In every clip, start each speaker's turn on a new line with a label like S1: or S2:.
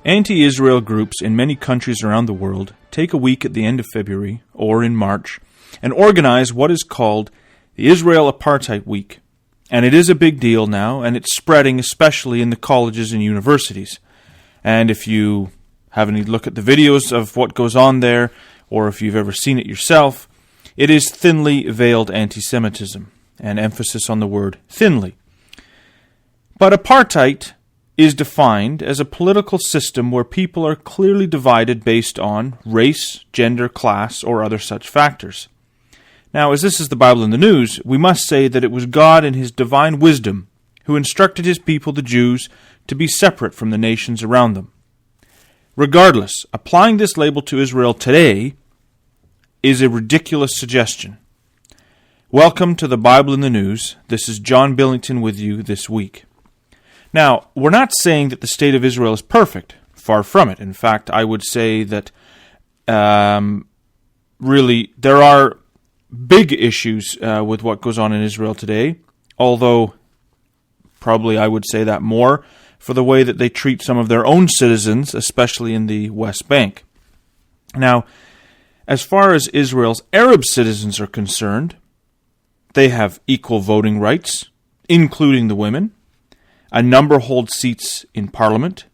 S1: Anti-Israel groups in many countries around the world take a week at the end of February, or in March, and organize what is called the Israel Apartheid Week. And it is a big deal now, and it's spreading especially in the colleges and universities. And if you have any look at the videos of what goes on there, or if you've ever seen it yourself, it is thinly veiled anti-Semitism, an emphasis on the word thinly. But apartheid is defined as a political system where people are clearly divided based on race, gender, class, or other such factors. Now, as this is the Bible in the news, we must say that it was God in His divine wisdom who instructed His people, the Jews, to be separate from the nations around them. Regardless, applying this label to Israel today is a ridiculous suggestion. Welcome to the Bible in the News. This is John Billington with you this week. Now, we're not saying that the state of Israel is perfect. Far from it. In fact, I would say that really there are big issues with what goes on in Israel today, although probably I would say that more for the way that they treat some of their own citizens, especially in the West Bank. Now, as far as Israel's Arab citizens are concerned, they have equal voting rights, including the women. A number hold seats in parliament,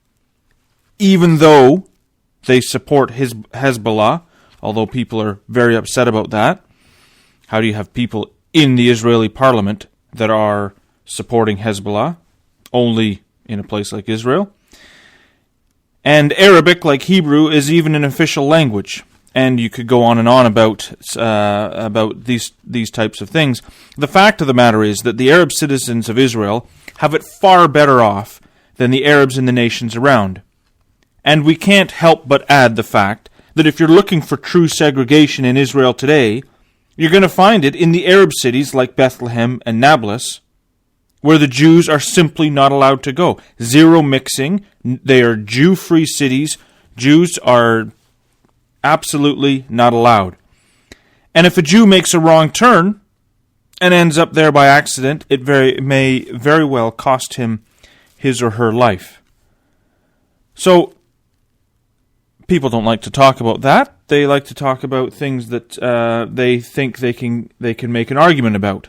S1: even though they support Hezbollah, although people are very upset about that. How do you have people in the Israeli parliament that are supporting Hezbollah, only in a place like Israel? And Arabic, like Hebrew, is even an official language. And you could go on and on about these types of things. The fact of the matter is that the Arab citizens of Israel have it far better off than the Arabs in the nations around. And we can't help but add the fact that if you're looking for true segregation in Israel today, you're going to find it in the Arab cities like Bethlehem and Nablus, where the Jews are simply not allowed to go. Zero mixing. They are Jew-free cities. Jews are absolutely not allowed. And if a Jew makes a wrong turn and ends up there by accident, it may very well cost him his or her life. So, people don't like to talk about that. They like to talk about things that they think they can make an argument about.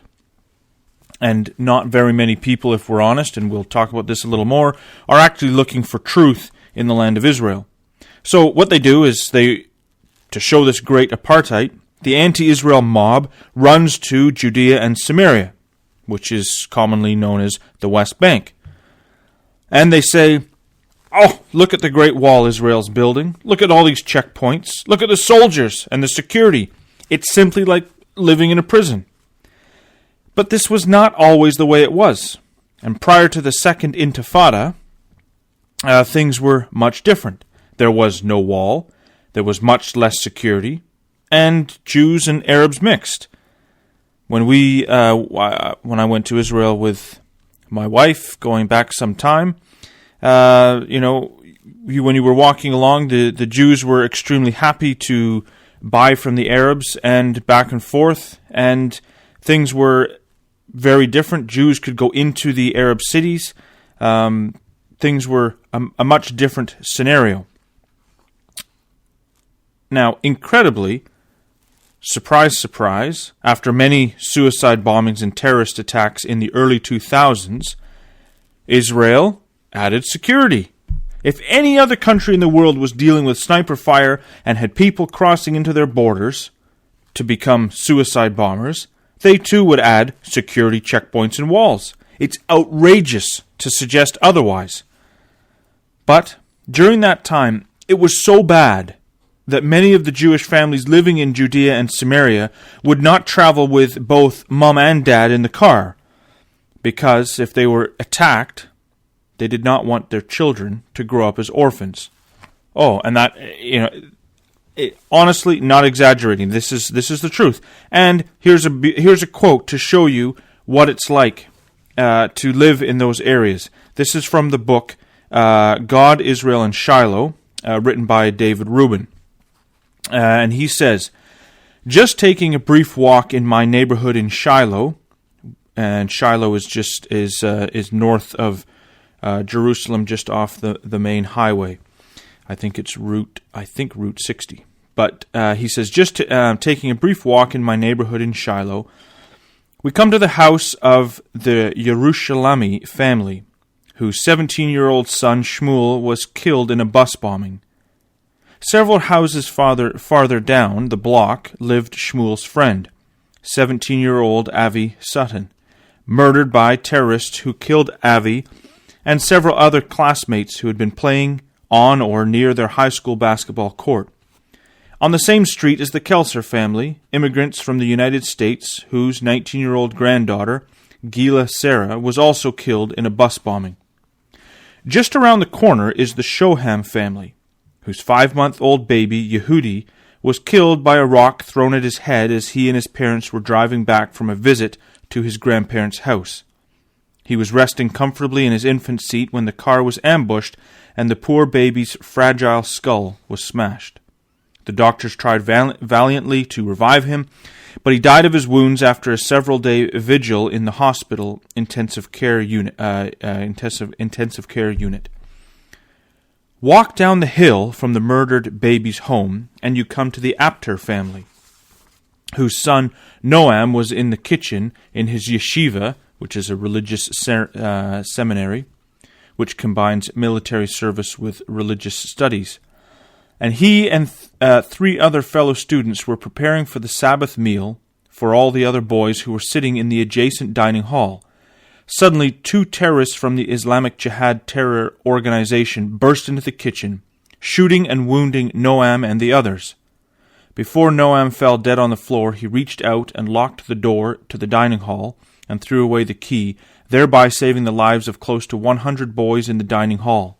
S1: And not very many people, if we're honest, and we'll talk about this a little more, are actually looking for truth in the land of Israel. So what they do is to show this great apartheid, the anti-Israel mob runs to Judea and Samaria, which is commonly known as the West Bank. And they say, "Oh, look at the great wall Israel's building. Look at all these checkpoints. Look at the soldiers and the security. It's simply like living in a prison." But this was not always the way it was. And prior to the Second Intifada, things were much different. There was no wall. There was much less security, and Jews and Arabs mixed. When I went to Israel with my wife, going back some time, when you were walking along, the Jews were extremely happy to buy from the Arabs and back and forth, and things were very different. Jews could go into the Arab cities. Things were a much different scenario. Now, incredibly, surprise, surprise, after many suicide bombings and terrorist attacks in the early 2000s, Israel added security. If any other country in the world was dealing with sniper fire and had people crossing into their borders to become suicide bombers, they too would add security checkpoints and walls. It's outrageous to suggest otherwise. But during that time, it was so bad that many of the Jewish families living in Judea and Samaria would not travel with both mom and dad in the car, because if they were attacked, they did not want their children to grow up as orphans. Oh, and that, honestly, not exaggerating. This is the truth. And here's a quote to show you what it's like to live in those areas. This is from the book God, Israel, and Shiloh, written by David Rubin. And he says, "Just taking a brief walk in my neighborhood in Shiloh," and Shiloh is north of Jerusalem, just off the main highway. I think Route 60. But he says, just taking a brief walk in my neighborhood in Shiloh, we come to the house of the Yerushalmi family, whose 17-year-old son Shmuel was killed in a bus bombing. Several houses farther down the block lived Shmuel's friend, 17-year-old Avi Sutton, murdered by terrorists who killed Avi and several other classmates who had been playing on or near their high school basketball court. On the same street is the Kelser family, immigrants from the United States, whose 19-year-old granddaughter, Gila Sarah, was also killed in a bus bombing. Just around the corner is the Shoham family, whose 5-month-old baby, Yehudi, was killed by a rock thrown at his head as he and his parents were driving back from a visit to his grandparents' house. He was resting comfortably in his infant seat when the car was ambushed and the poor baby's fragile skull was smashed. The doctors tried valiantly to revive him, but he died of his wounds after a several-day vigil in the hospital intensive care unit. Walk down the hill from the murdered baby's home, and you come to the Apter family, whose son Noam was in the kitchen in his yeshiva, which is a religious seminary, which combines military service with religious studies. And he and 3 other fellow students were preparing for the Sabbath meal for all the other boys who were sitting in the adjacent dining hall. Suddenly, 2 terrorists from the Islamic Jihad terror organization burst into the kitchen, shooting and wounding Noam and the others. Before Noam fell dead on the floor, he reached out and locked the door to the dining hall and threw away the key, thereby saving the lives of close to 100 boys in the dining hall.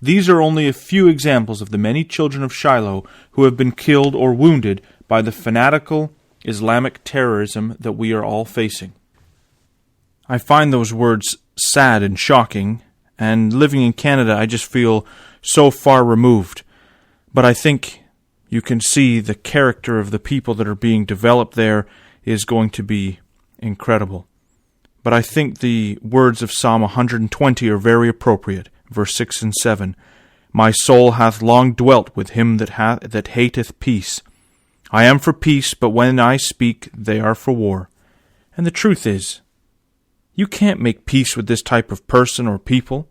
S1: These are only a few examples of the many children of Shiloh who have been killed or wounded by the fanatical Islamic terrorism that we are all facing. I find those words sad and shocking, and living in Canada I just feel so far removed. But I think you can see the character of the people that are being developed there is going to be incredible. But I think the words of Psalm 120 are very appropriate. Verse 6 and 7, My soul hath long dwelt with him that hateth peace. I am for peace, but when I speak, they are for war. And the truth is, you can't make peace with this type of person or people.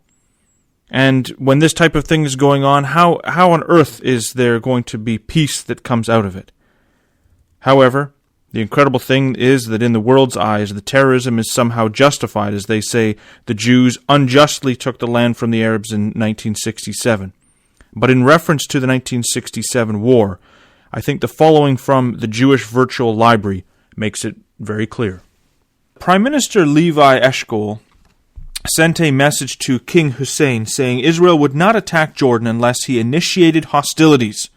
S1: And when this type of thing is going on, how on earth is there going to be peace that comes out of it? However, the incredible thing is that in the world's eyes, the terrorism is somehow justified, as they say the Jews unjustly took the land from the Arabs in 1967. But in reference to the 1967 war, I think the following from the Jewish Virtual Library makes it very clear. Prime Minister Levi Eshkol sent a message to King Hussein saying Israel would not attack Jordan unless he initiated hostilities.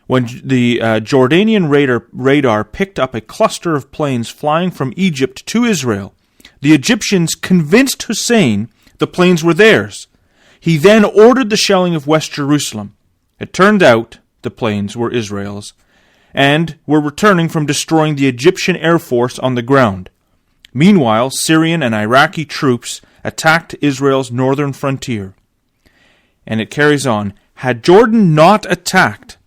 S1: When the Jordanian radar picked up a cluster of planes flying from Egypt to Israel, the Egyptians convinced Hussein the planes were theirs. He then ordered the shelling of West Jerusalem. It turned out the planes were Israel's, and were returning from destroying the Egyptian Air Force on the ground. Meanwhile, Syrian and Iraqi troops attacked Israel's northern frontier. And it carries on, had Jordan not attacked,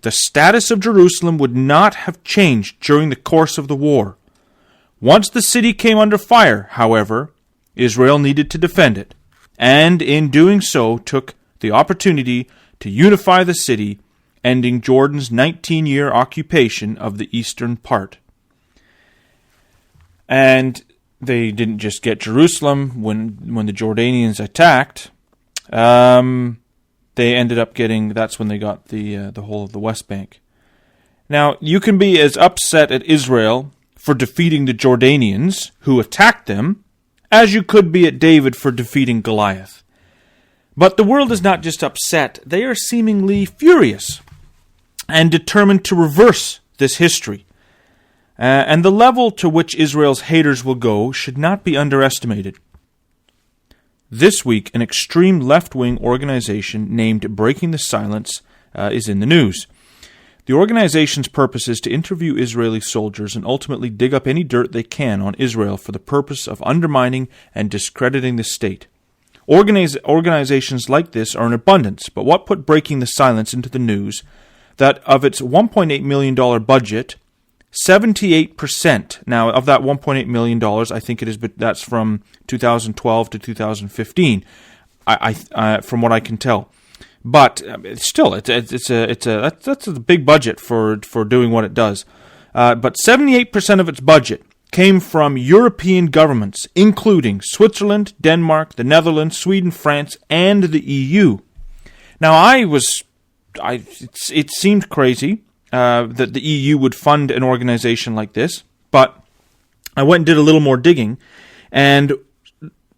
S1: the status of Jerusalem would not have changed during the course of the war. Once the city came under fire, however, Israel needed to defend it, and in doing so took the opportunity to unify the city, ending Jordan's 19-year occupation of the eastern part. And they didn't just get Jerusalem when the Jordanians attacked. They ended up getting, that's when they got the whole of the West Bank. Now, you can be as upset at Israel for defeating the Jordanians, who attacked them, as you could be at David for defeating Goliath. But the world is not just upset, they are seemingly furious and determined to reverse this history. And the level to which Israel's haters will go should not be underestimated. This week, an extreme left-wing organization named Breaking the Silence is in the news. The organization's purpose is to interview Israeli soldiers and ultimately dig up any dirt they can on Israel for the purpose of undermining and discrediting the state. Organizations like this are in abundance, but what put Breaking the Silence into the news that of its $1.8 million budget, 78%, now of that $1.8 million, I think it is, but that's from 2012 to 2015, from what I can tell. But still, that's a big budget for doing what it does. But 78% of its budget came from European governments, including Switzerland, Denmark, the Netherlands, Sweden, France, and the EU. Now, it seemed crazy that the EU would fund an organization like this, but I went and did a little more digging, and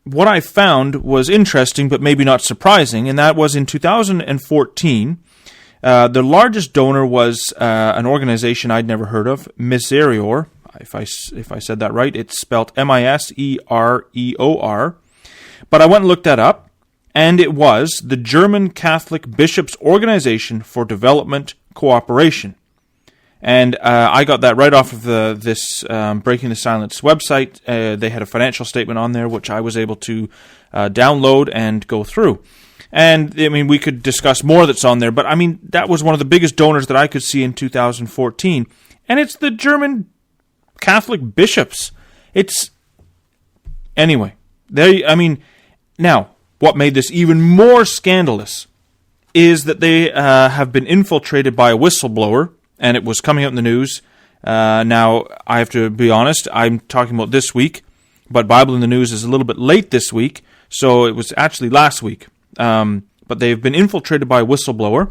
S1: what I found was interesting, but maybe not surprising, and that was in 2014, the largest donor was an organization I'd never heard of, Miserior. If I said that right, it's spelled Misereor. But I went and looked that up, and it was the German Catholic Bishops' Organization for Development Cooperation. And I got that right off of this Breaking the Silence website. They had a financial statement on there, which I was able to download and go through. And, I mean, we could discuss more that's on there, but, I mean, that was one of the biggest donors that I could see in 2014. And it's the German Catholic bishops. Anyway, now, what made this even more scandalous is that they have been infiltrated by a whistleblower, and it was coming out in the news. Now, I have to be honest, I'm talking about this week, but Bible in the News is a little bit late this week, so it was actually last week. But they've been infiltrated by a whistleblower,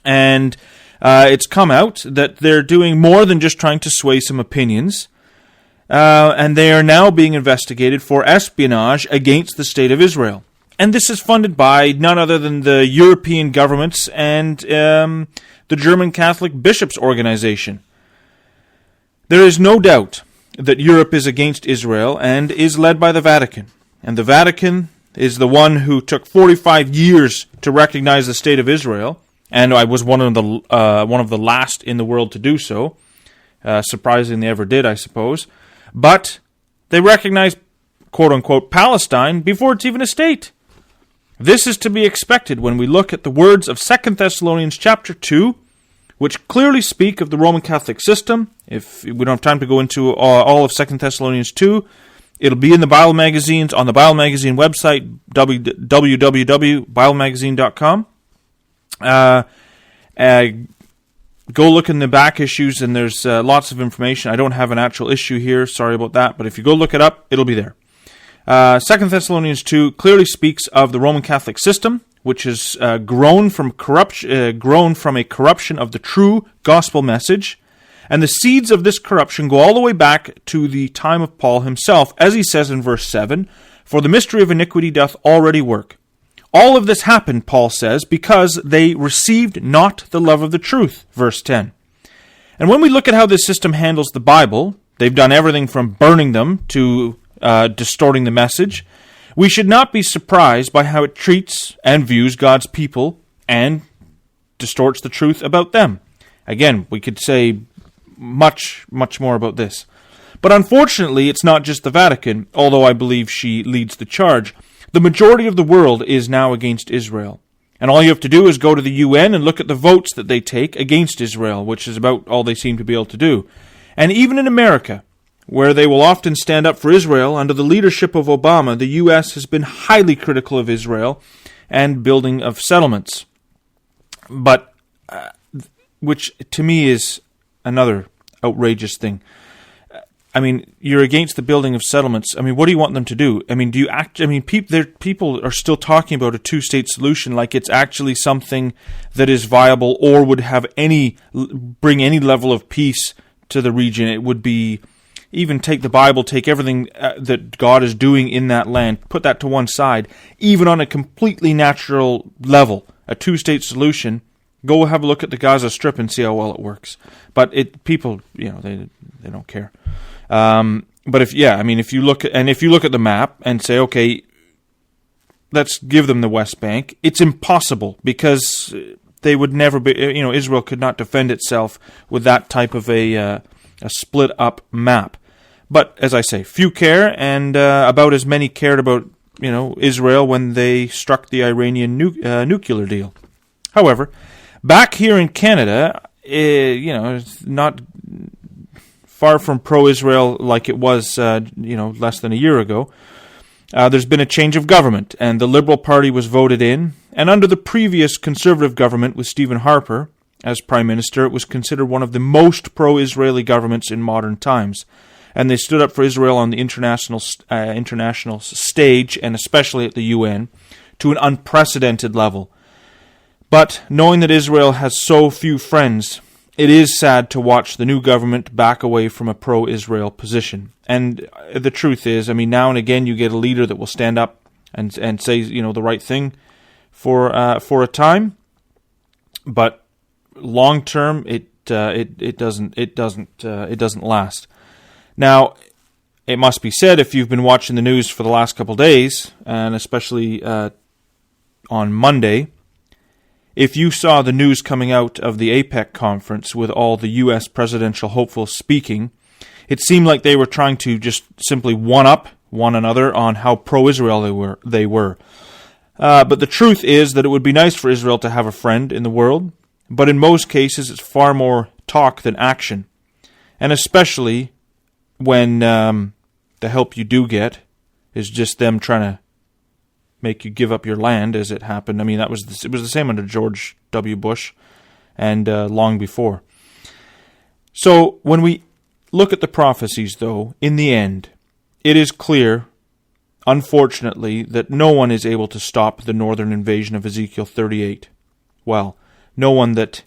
S1: and it's come out that they're doing more than just trying to sway some opinions, and they are now being investigated for espionage against the State of Israel. And this is funded by none other than the European governments and the German Catholic Bishops' Organization. There is no doubt that Europe is against Israel and is led by the Vatican. And the Vatican is the one who took 45 years to recognize the State of Israel, and I was one of the last in the world to do so. Surprising they ever did, I suppose. But they recognized, quote-unquote, Palestine before it's even a state. This is to be expected when we look at the words of 2 Thessalonians chapter 2, which clearly speak of the Roman Catholic system. If we don't have time to go into all of 2 Thessalonians 2, it'll be in the Bible magazines, on the Bible magazine website, www.biblemagazine.com. Go look in the back issues, and there's lots of information. I don't have an actual issue here, sorry about that, but if you go look it up, it'll be there. 2 Thessalonians 2 clearly speaks of the Roman Catholic system, which has grown from a corruption of the true gospel message, and the seeds of this corruption go all the way back to the time of Paul himself, as he says in verse 7, "For the mystery of iniquity doth already work." All of this happened, Paul says, because they received not the love of the truth, verse 10. And when we look at how this system handles the Bible, they've done everything from burning them to distorting the message. We should not be surprised by how it treats and views God's people and distorts the truth about them. Again, we could say much, much more about this. But unfortunately, it's not just the Vatican, although I believe she leads the charge. The majority of the world is now against Israel. And all you have to do is go to the UN and look at the votes that they take against Israel, which is about all they seem to be able to do. And even in America, where they will often stand up for Israel, under the leadership of Obama, the U.S. has been highly critical of Israel and building of settlements. But, which to me is another outrageous thing. I mean, you're against the building of settlements. I mean, what do you want them to do? I mean, people are still talking about a two-state solution like it's actually something that is viable or would have bring any level of peace to the region. It would be, even take the Bible, take everything that God is doing in that land, put that to one side, even on a completely natural level, a two-state solution. Go have a look at the Gaza Strip and see how well it works. But people, they don't care. But if you look at the map and say, okay, let's give them the West Bank, it's impossible because they would never be. Israel could not defend itself with that type of a split up map. But as I say, few care, and about as many cared about Israel when they struck the Iranian nuclear deal. However, back here in Canada, it's not far from pro-Israel like it was, less than a year ago. There's been a change of government, and the Liberal Party was voted in. And under the previous Conservative government with Stephen Harper as Prime Minister, it was considered one of the most pro-Israeli governments in modern times. And they stood up for Israel on the international stage, and especially at the UN, to an unprecedented level. But knowing that Israel has so few friends, it is sad to watch the new government back away from a pro-Israel position. And the truth is, now and again you get a leader that will stand up and say the right thing for a time, but long term it doesn't last. Now, it must be said, if you've been watching the news for the last couple of days, and especially on Monday, if you saw the news coming out of the APEC conference with all the U.S. presidential hopefuls speaking, it seemed like they were trying to just simply one-up one another on how pro-Israel they were. But the truth is that it would be nice for Israel to have a friend in the world, but in most cases it's far more talk than action. And especially when the help you do get is just them trying to make you give up your land, as it happened. It was the same under George W. Bush and long before. So when we look at the prophecies, though, in the end, it is clear, unfortunately, that no one is able to stop the northern invasion of Ezekiel 38. Well, no one that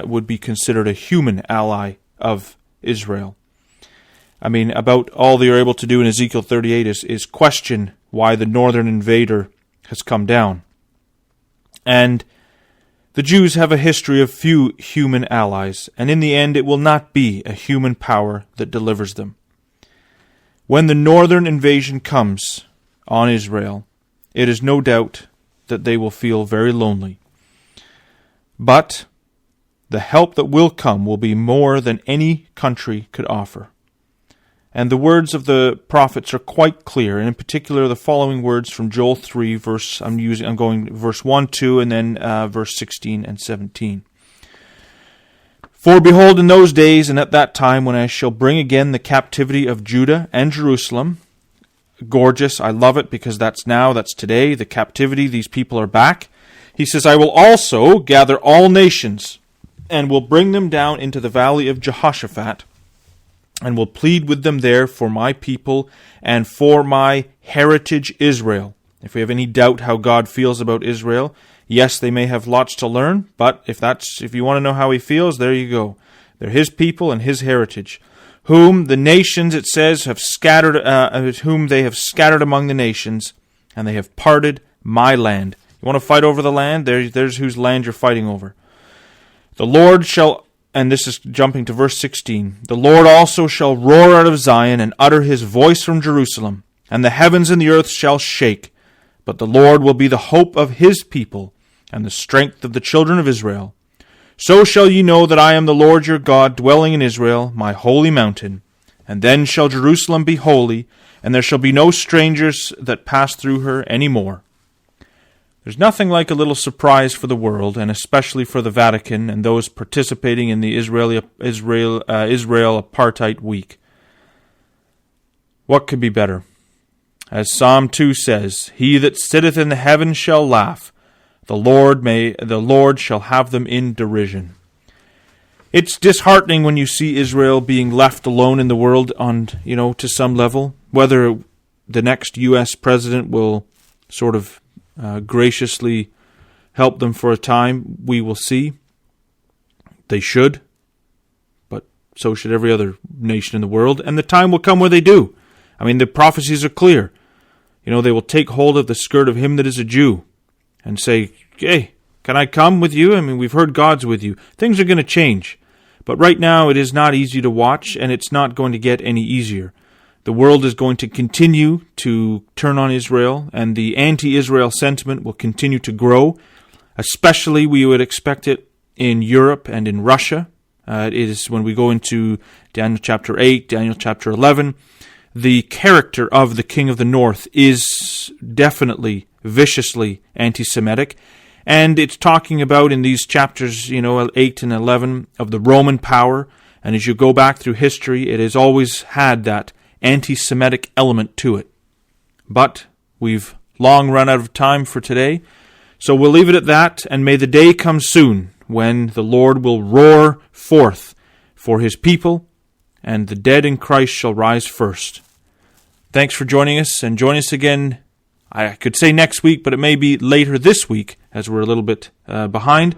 S1: would be considered a human ally of Israel. About all they are able to do in Ezekiel 38 is question why the northern invader has come down. And the Jews have a history of few human allies, and in the end it will not be a human power that delivers them. When the northern invasion comes on Israel, it is no doubt that they will feel very lonely. But the help that will come will be more than any country could offer. And the words of the prophets are quite clear, and in particular the following words from Joel 3, I'm going verse 1, 2, and then verse 16 and 17. For behold, in those days and at that time, when I shall bring again the captivity of Judah and Jerusalem, gorgeous, I love it, because that's today, the captivity, these people are back. He says, I will also gather all nations, and will bring them down into the valley of Jehoshaphat, and will plead with them there for my people and for my heritage Israel. If we have any doubt how God feels about Israel, yes, they may have lots to learn, but if you want to know how he feels, there you go. They're his people and his heritage, whom the nations, it says, have scattered, whom they have scattered among the nations, and they have parted my land. You want to fight over the land? There's whose land you're fighting over. The Lord shall, and this is jumping to verse 16, the Lord also shall roar out of Zion and utter his voice from Jerusalem, and the heavens and the earth shall shake. But the Lord will be the hope of his people, and the strength of the children of Israel. So shall ye know that I am the Lord your God, dwelling in Israel, my holy mountain. And then shall Jerusalem be holy, and there shall be no strangers that pass through her any more. There's nothing like a little surprise for the world, and especially for the Vatican and those participating in the Israel Apartheid week. What could be better? As Psalm 2 says, he that sitteth in the heavens shall laugh. The Lord shall have them in derision. It's disheartening when you see Israel being left alone in the world to some level. Whether the next U.S. president will sort of graciously help them for a time, we will see. They should, but so should every other nation in the world, and the time will come where they do. The prophecies are clear. They will take hold of the skirt of him that is a Jew and say, hey, can I come with you? We've heard God's with you. Things are going to change. But right now it is not easy to watch, and it's not going to get any easier. The world is going to continue to turn on Israel, and the anti-Israel sentiment will continue to grow. Especially, we would expect it in Europe and in Russia. It is when we go into Daniel chapter 8, Daniel chapter 11, the character of the king of the north is definitely viciously anti-Semitic. And it's talking about in these chapters, 8 and 11, of the Roman power. And as you go back through history, it has always had that anti-Semitic element to it. But we've long run out of time for today, so we'll leave it at that, and may the day come soon when the Lord will roar forth for his people, and the dead in Christ shall rise first. Thanks for joining us, and join us again, I could say next week, but it may be later this week, as we're a little bit behind,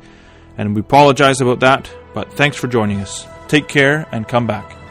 S1: and we apologize about that, but thanks for joining us. Take care, and come back.